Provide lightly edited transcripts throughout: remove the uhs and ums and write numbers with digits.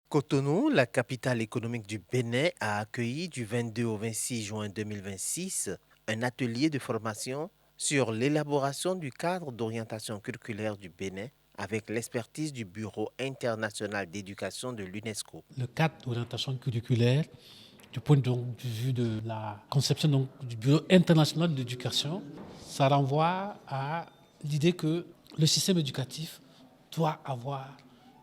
Cotonou, la capitale économique du Bénin, a accueilli du 22 au 26 juin 2026 un atelier de formation sur l'élaboration du cadre d'orientation curriculaire du Bénin avec l'expertise du Bureau international d'éducation de l'UNESCO. Le cadre d'orientation curriculaire, du point de vue de la conception du Bureau international d'éducation, ça renvoie à l'idée que le système éducatif doit avoir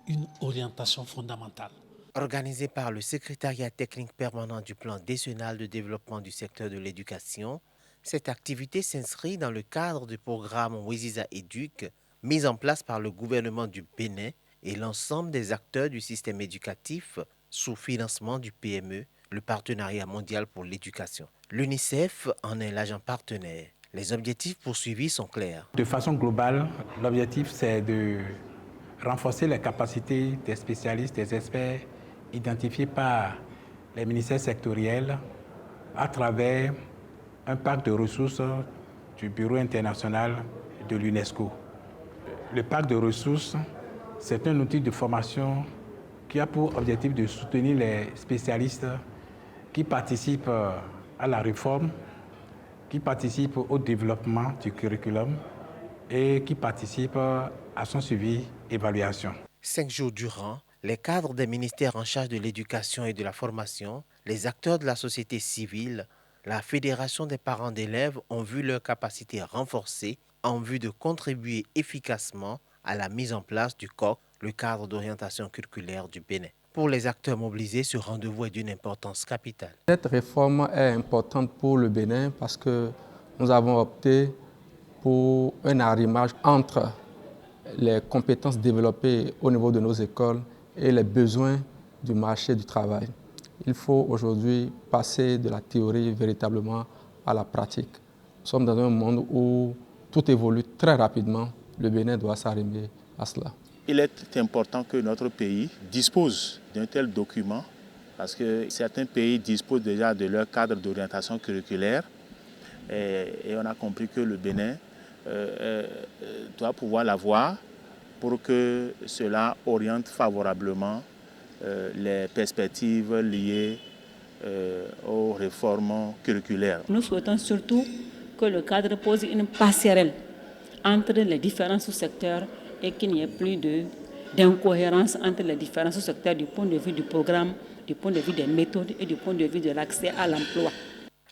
une orientation fondamentale. Organisée par le secrétariat technique permanent du plan décennal de développement du secteur de l'éducation, cette activité s'inscrit dans le cadre du programme Wiziza Éduc, mis en place par le gouvernement du Bénin et l'ensemble des acteurs du système éducatif sous financement du PME, le Partenariat mondial pour l'éducation. L'UNICEF en est l'agent partenaire. Les objectifs poursuivis sont clairs. De façon globale, l'objectif c'est de renforcer les capacités des spécialistes, des experts identifiés par les ministères sectoriels à travers un parc de ressources du Bureau international de l'UNESCO. Le parc de ressources, c'est un outil de formation qui a pour objectif de soutenir les spécialistes qui participent à la réforme, qui participent au développement du curriculum et qui participent à son suivi et évaluation. 5 jours durant, les cadres des ministères en charge de l'éducation et de la formation, les acteurs de la société civile, la Fédération des parents d'élèves ont vu leurs capacités renforcées en vue de contribuer efficacement à la mise en place du COC, le cadre d'orientation curriculaire du Bénin. Pour les acteurs mobilisés, ce rendez-vous est d'une importance capitale. Cette réforme est importante pour le Bénin parce que nous avons opté pour un arrimage entre les compétences développées au niveau de nos écoles et les besoins du marché du travail. Il faut aujourd'hui passer de la théorie véritablement à la pratique. Nous sommes dans un monde où tout évolue très rapidement. Le Bénin doit s'arrimer à cela. Il est important que notre pays dispose d'un tel document parce que certains pays disposent déjà de leur cadre d'orientation curriculaire et on a compris que le Bénin doit pouvoir l'avoir pour que cela oriente favorablement les perspectives liées aux réformes curriculaires. Nous souhaitons surtout que le cadre pose une passerelle entre les différents sous-secteurs et qu'il n'y ait plus d'incohérence entre les différents sous-secteurs du point de vue du programme, du point de vue des méthodes et du point de vue de l'accès à l'emploi.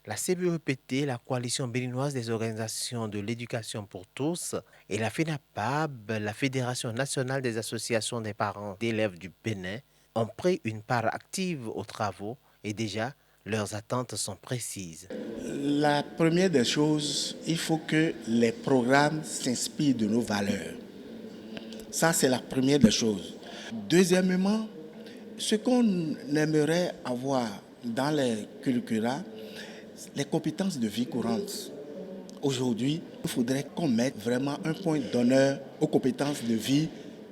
La CBEPT, la coalition béninoise des organisations de l'éducation pour tous, et la FENAPAB, la Fédération nationale des associations des parents d'élèves du Bénin, ont pris une part active aux travaux et déjà leurs attentes sont précises. La première des choses, il faut que les programmes s'inspirent de nos valeurs. Ça, c'est la première des choses. Deuxièmement, ce qu'on aimerait avoir dans les curricula, les compétences de vie courante. Aujourd'hui, il faudrait qu'on mette vraiment un point d'honneur aux compétences de vie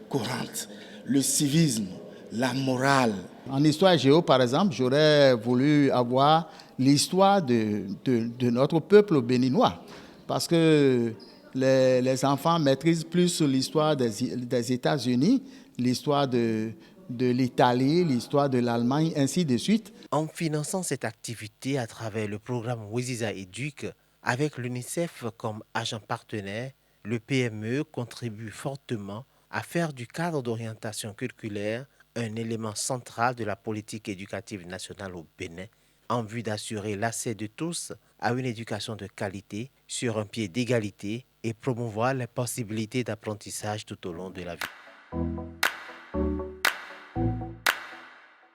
courante. Le civisme, la morale. En histoire géo, par exemple, j'aurais voulu avoir l'histoire de notre peuple béninois. Parce que les enfants maîtrisent plus l'histoire des États-Unis, l'histoire de l'Italie, l'histoire de l'Allemagne, ainsi de suite. En finançant cette activité à travers le programme Wiziza Éduc, avec l'UNICEF comme agent partenaire, le PME contribue fortement à faire du cadre d'orientation curriculaire un élément central de la politique éducative nationale au Bénin, en vue d'assurer l'accès de tous à une éducation de qualité sur un pied d'égalité et promouvoir les possibilités d'apprentissage tout au long de la vie.